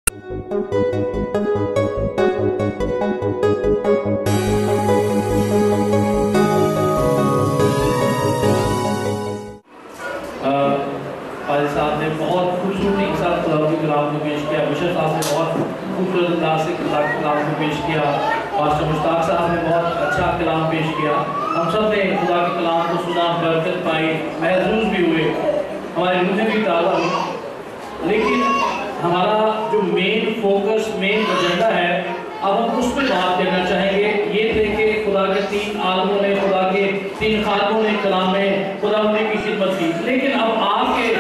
قاضی صاحب نے بہت خوبصورتی کے ساتھ خدا کے کلام کو پیش کیا، بشر صاحب نے بہت خوبصورت انداز سے خدا کے کلام کو پیش کیا، پاسٹر مشتاق صاحب نے بہت اچھا کلام پیش کیا۔ ہم سب نے خدا کے کلام کو سنا، برکت پائی، محظوظ بھی ہوئے، ہماری روحیں بھی تازہ ہوئی۔ لیکن ہمارا جو مین فوکس، مین ایجنڈا ہے، اب ہم اس پہ بات کرنا چاہیں گے۔ یہ تھے کہ خدا کے 3 عالموں نے، خدا کے 3 خادموں نے کلام میں خدا کی خدمت کی، لیکن اب آپ کے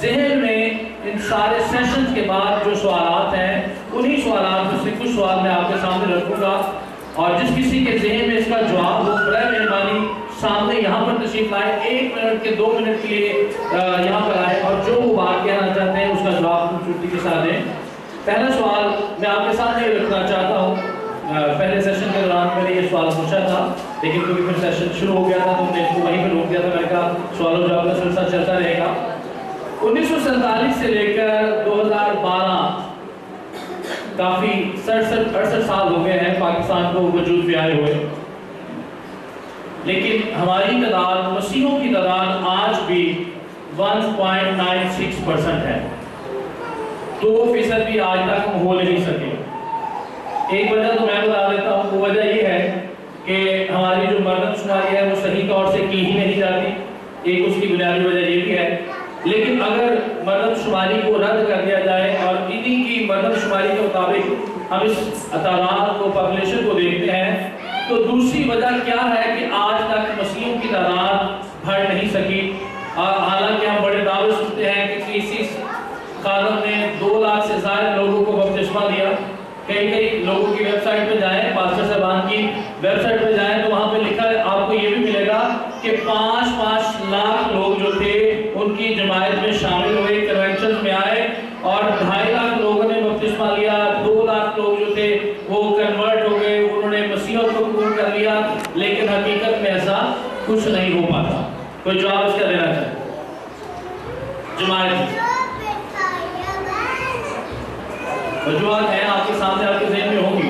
ذہن میں ان سارے سیشنز کے بعد جو سوالات ہیں، انہی سوالات میں سے کچھ سوال میں آپ کے سامنے رکھوں گا، اور جس کسی کے ذہن میں اس کا جواب ہو، برائے مہربانی سامنے یہاں پر تشریف لائے، 1 منٹ کے 2 منٹ کے لیے یہاں پر آئے، اور جو وہ بات کہنا چاہتے ہیں اس کا جواب خوبصورتی کے ساتھ دیں۔ پہلا سوال میں آپ کے سامنے رکھنا چاہتا ہوں۔ پہلے سیشن کے دوران میں نے یہ سوال پوچھا تھا، لیکن کیونکہ پھر سیشن شروع ہو گیا تھا تو میں اس کو وہیں پہ روک دیا تھا۔ میں نے کہا سوال و جواب کا سلسلہ چلتا رہے گا۔ 1947 سے لے کر 2012 کافی 67-68 سال ہو گئے ہیں پاکستان کو وجود میں آئے ہوئے، لیکن ہماری تعداد، مسیحیوں کی تعداد آج بھی 1.96% ہے۔ 2% بھی آج تک ہم ہو نہیں سکے۔ ایک وجہ تو میں بتا دیتا ہوں، وہ وجہ یہ ہے کہ ہماری جو مردم شماری ہے وہ صحیح طور سے کی ہی نہیں جاتی، ایک اس کی بنیادی وجہ یہ بھی ہے۔ لیکن اگر مردم شماری کو رد کر دیا جائے اور انہی کی مردم شماری کے مطابق ہم اس تعداد کو، پاپولیشن کو دیکھتے ہیں، تو دوسری وجہ کیا ہے کہ آج تک مسیحیوں کی تعداد بڑھ نہیں سکی۔ حالانکہ ہم بڑے دعوے سنتے ہیں کہ کسی خادم نے 2 لاکھ سے زائد لوگوں کو بپتسمہ دیا۔ کئی لوگوں کی ویب سائٹ پہ جائیں، پاسٹر صاحبان کی ویب سائٹ پہ جائیں تو وہاں پہ لکھا ہے، آپ کو یہ بھی ملے گا کہ 5 لاکھ لوگ جو تھے ان کی جماعت میں شامل ہوئے، کنونشن میں آئے، اور 2.5 لاکھ لوگوں نے بپتسمہ لیا، 2 لاکھ لوگ جو تھے وہ کنورٹ ہو گئے، انہوں نے مسیحیت کو قبول کر لیا، لیکن حقیقت میں ایسا کچھ نہیں ہو پاتا۔ کوئی جواب اس کا دینا چاہے؟ جماعت وجوہات ہیں آپ کے سامنے، آپ کے ذہن میں ہوں گی۔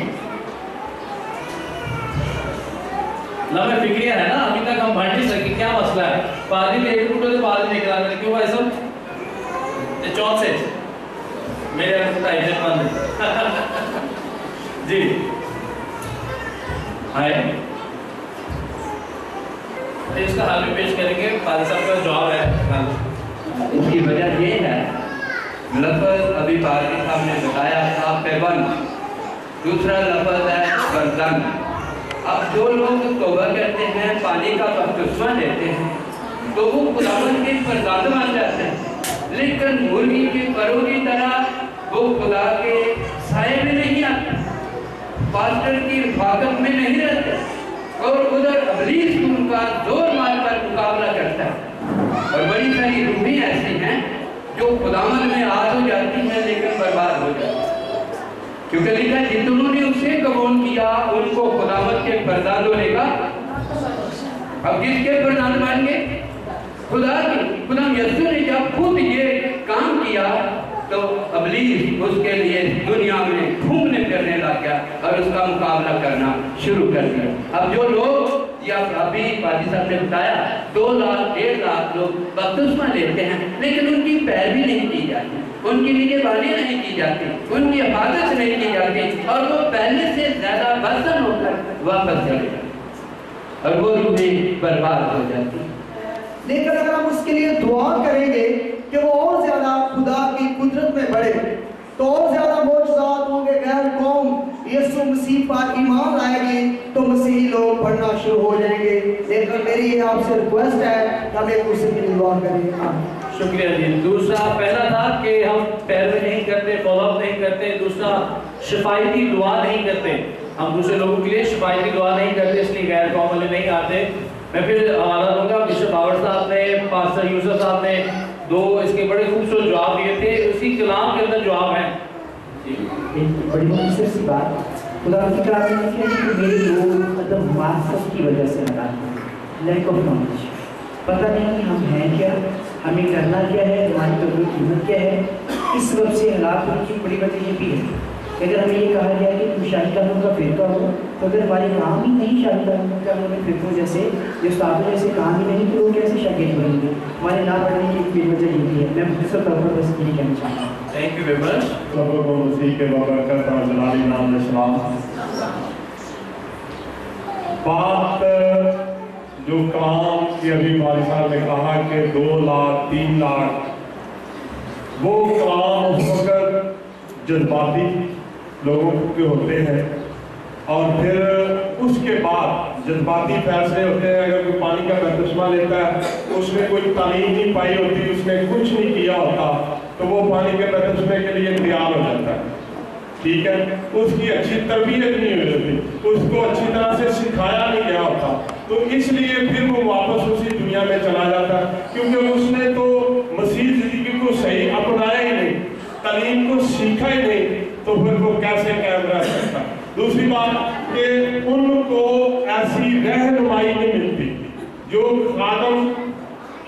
لمحہ فکریہ ہے نا، ابھی تک ہم بڑھ نہیں سکے، کیا مسئلہ ہے؟ پادری نے 1 روپے سے پادری نکلا کر کیوں بھائی صاحب؟ چوک سے میرے ایجنٹ مند جی آئے اس کا حال بھی پیش کریں گے، پادری صاحب کا جواب ہے۔ اس کی وجہ یہ ہے، لفظ ابھی پادری صاحب نے بتایا تھا پیبند، دوسرا لفظ ہے بردن۔ اب جو لوگ توبہ کرتے ہیں، پانی کا بپتسمہ لیتے ہیں، تو وہ خداوند کے فرزند بن جاتے ہیں، لیکن مرغی کے پروں کی طرح وہ خدا کے سائے میں نہیں آتے، پاسٹر کی رفاقت میں نہیں رہتے، اور ادھر ابلیس ان کا زور مار کر مقابلہ کرتا ہے۔ اور بڑی ساری روحیں ایسی ہیں جو خداوند میں آد ہو جاتی ہیں لیکن برباد ہو جاتی ہیں، کیونکہ لکھا جتنوں نے اسے قبول کیا ان کو خداوند کے فرزند ہونے کا۔ اب کس کے فرزند بن گئے؟ خدا کی۔ خدا یسوع نے جب خود یہ کام کیا تو ابلیس اس کے لیے دنیا میں گھومنے پھرنے لگ گیا اور اس کا مقابلہ کرنا شروع کر دیا۔ اب جو لوگ، یا ابھی پادری صاحب نے بتایا 2 لاکھ 1.5 لاکھ لوگ بپتسمہ لیتے ہیں، لیکن ان کی پیروی نہیں کی جاتی، ان کی نگہبانی نہیں کی جاتی، ان کی حفاظت نہیں کی جاتی، اور وہ پہلے سے زیادہ بدتر ہو کر واپس چلے جاتے اور وہ روحیں برباد ہو جاتی۔ لیکن اگر ہم اس کے لیے دعا کریں گے کہ وہ اور زیادہ خدا کی قدرت میں بڑھے، تو اور زیادہ معجزات ہوں گے، غیر قوم یسوع مسیح پر ایمان لائے گی تو مسیحی لوگ بڑھنا شروع ہو جائیں گے۔ لیکن میری یہ آپ سے ریکویسٹ ہے کہ ہم ایک دوسرے کے لیے دعا کریں۔ شکریہ جی۔ دوسرا پہلا تھا کہ ہم پیروی نہیں کرتے، فالو اپ نہیں کرتے، دوسرا شفایتی دعا نہیں کرتے، ہم دوسرے لوگوں کے لیے شفایتی دعا نہیں کرتے، اس لیے غیر قوم والے نہیں آتے۔ میں پھر حوالہ دوں گا، بشپ باور صاحب نے، پاسٹر یوسف صاحب نے 2 اس کے بڑے خوبصورت جواب دیے تھے، اسی کلام کے اندر جواب ہیں۔ بڑی مختصر سی بات، خدا کی کلام میں لکھا ہے کہ میرے لوگ عدم معرفت کی وجہ سے ناکام ہیں، لیک آف نالج، پتہ نہیں کہ ہم ہیں کیا، ہمیں کرنا کیا ہے، ہماری تو قیمت کیا ہے۔ इस वक्त से हालात होने की बड़ी वजह ये भी है कि अगर हमें ये कहा गया कि तुम शाहिदानों का फिरका हो, तो अगर हमारे काम ही नहीं शाहिदानों का हमें फिरकों जैसे जो उस्तादों जैसे काम ही नहीं, तो वो कैसे शागिर्द बनेंगे? हमारे ना पढ़ने की एक वजह ये भी है। मैं मुख्तसर तौर पर बस यही कहना चाहता हूँ। Thank you very much. सबको मसीह के बबरकत और जलाली नाम में सलाम। बात जो कलाम की अभी वाली साहब ने कहा कि 2 लाख 3 लाख, वो कलाम उस वक्त जज्बाती लोगों के होते हैं और फिर उसके बाद जज्बाती फैसले होते हैं। अगर कोई पानी का बपतिस्मा लेता है, उसने कोई तालीम नहीं पाई होती, उसने कुछ नहीं किया होता, तो वो पानी के बपतिस्मे के लिए तैयार हो जाता है। ठीक है, उसकी अच्छी तरबियत नहीं हुई होती, उसको अच्छी तरह से सिखाया नहीं गया होता, तो इसलिए फिर वो वापस उसी दुनिया में चला जाता है, क्योंकि उसने तो मसीह जिंदगी को सही अपनाया ही नहीं, तालीम को सीखा ही नहीं, तो फिर वो कैसे कायम रह सकता। दूसरी बात कि उनको ऐसी रहनुमाई नहीं मिलती। जो खादम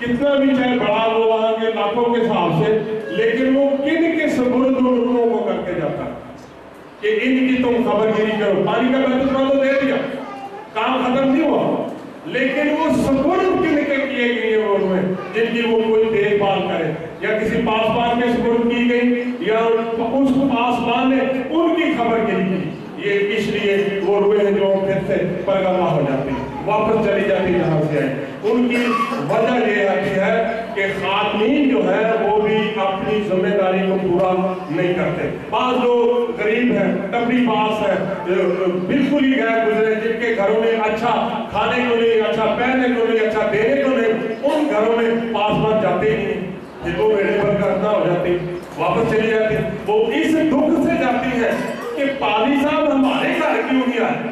कितना भी चाहे बड़ा वो वहां के लाखों के हिसाब से, लेकिन वो किन के सबूत उन लोगों को करके जाता है कि इनकी तुम खबरगिरी करो। पानी का बपतिस्मा तो दे दिया, काम खत्म नहीं हुआ, लेकिन वो सबूत किन के किए गए वो में जिनकी वो कोई देखभाल करे, या किसी पासवान में सबूत की गई, या उस पासवान ने उनकी खबरगिरी की। ये इसलिए वो रुए हैं जो फिर से परगमा हो जाती, वापस चली जाती जहाँ से आए। उनकी वजह ये आती है कि खातमीन जो है वो भी अपनी जिम्मेदारी को पूरा नहीं करते। बात लोग गरीब हैं, टपरी पास है, बिल्कुल ही गैर गुजरे, जिनके घरों में अच्छा खाने को नहीं, अच्छा पहनने को नहीं, अच्छा देने को नहीं, उन घरों में पासवान जाते ही नहीं, जिनको बेड़े पर करना हो जाती, वापस चली जाती। वो इस दुख से जाती है कि पादी साहब हमारे घर क्यों नहीं आए,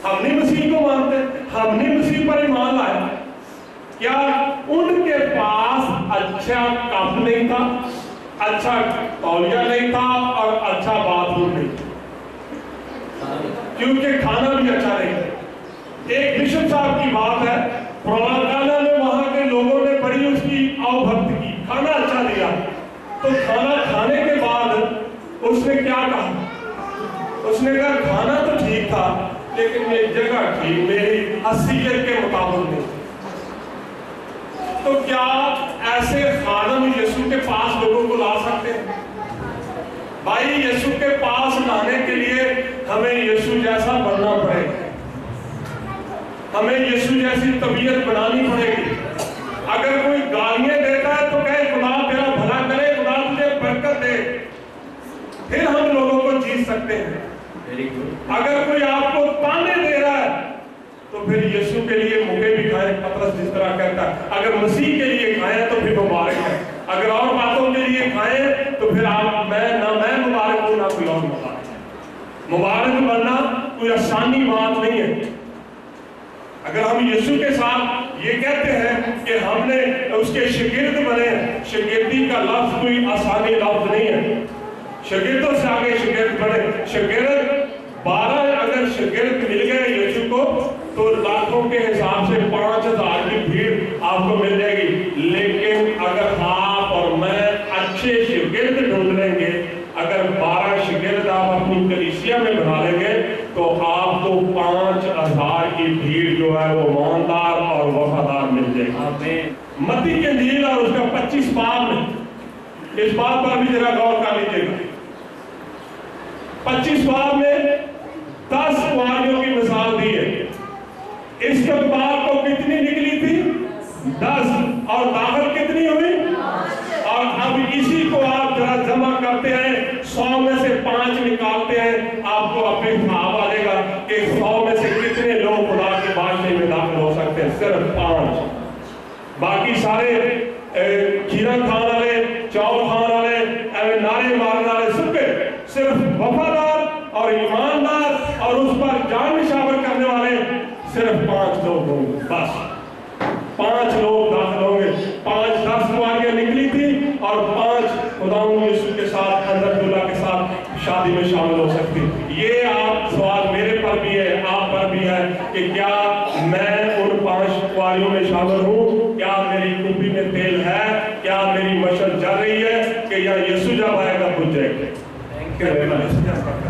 हमने मसीह को मानते, हमने मसीह पर ईमान लाया, क्या उनके पास अच्छा कप नहीं था, अच्छा तौलिया नहीं था और अच्छा बाथरूम नहीं, क्योंकि खाना भी अच्छा नहीं था। एक बिशप साहब की बात है, पुराना में वहां के लोगों ने बड़ी उसकी अवभक्त की, खाना अच्छा दिया, तो खाना खाने के बाद उसने क्या कहा, उसने कहा खाना तो ठीक था, लेकिन ये जगह ठीक मेरी हसीयत के मुताबिक नहीं। तो क्या ऐसे खादम यीशु के पास लोगों को ला सकते हैं? भाई, यीशु के पास लाने के लिए हमें यीशु जैसा बनना पड़ेगा, हमें यीशु जैसी तबीयत बनानी पड़ेगी। अगर कोई गालियां देता है तो कहे खुदा तेरा भला करे, खुदा तुझे बरकत दे, फिर हम लोगों को जीत सकते हैं। अगर कोई आपको ताने दे रहा है तो फिर यीशु के लिए मुके भी खाएं, पतरस जिस तरह कहता है। अगर मसीह के लिए खाएं तो फिर मुबारक है, अगर और बातों के लिए खाएं तो फिर आप मैं मुबारक हूं, ना कोई और मुबारक। मुबारक बनना कोई आसानी बात नहीं है। अगर हम यीशु के साथ ये कहते हैं कि हमने उसके शागिर्द बने, शागिर्दी का लफ्ज कोई आसानी लफ्ज नहीं है। शागिर्दों से आगे शागिर्द बने, शागिर्द 12 अगर शागिर्द मिल गए यीशु को तो लाखों के हिसाब से 5000 की भीड़ आपको मिल जाएगी। लेकिन अगर आप और मैं अच्छे शागिर्द ढूंढ लेंगे, अगर 12 शागिर्द आप अपनी कलीसिया में बना लेंगे तो आपको 5000 की भीड़ जो है वो ईमानदार और वफादार मिल जाएगी। मत्ती की इंजील और उसका 25 बाब में इस बात पर भी जरा गौर कर लीजिएगा। 25 बाब में 10 कुंवारियों की मिसाल दी है। इसके बाद को कितनी निकली थी? 10, और दाखिल कितनी हुई? और अब इसी को आप जरा जमा करते हैं, 100 में से 5 निकालते हैं, आपको अपने हिसाब आ जाएगा कि 100 में से कितने लोग खुदा की बादशाही में दाखिल हो सकते हैं। सिर्फ 5, बाकी सारे खीरा खान वाले, चावल खान वाले, नारे मारने वाले, सबके सिर्फ वफादार और ईमानदार और उस पर जान निशावर करने वाले सिर्फ 5 लोग होंगे। बस 5 लोग दाखिल होंगे। 5-10 कुंवारियां निकली थी और 5 खुदावंद यीशु के साथ, हज़रतुल्लाह के साथ शादी में शामिल हो सकती। ये आप सवाल मेरे पर भी है, आप पर भी है कि क्या मैं उन 5 कुंवारियों में शामिल हूँ? क्या मेरी कुप्पी में तेल है? क्या मेरी मशल जल रही है कि या यीशु जब आएगा बुझ जाएंगे। Thank you very much.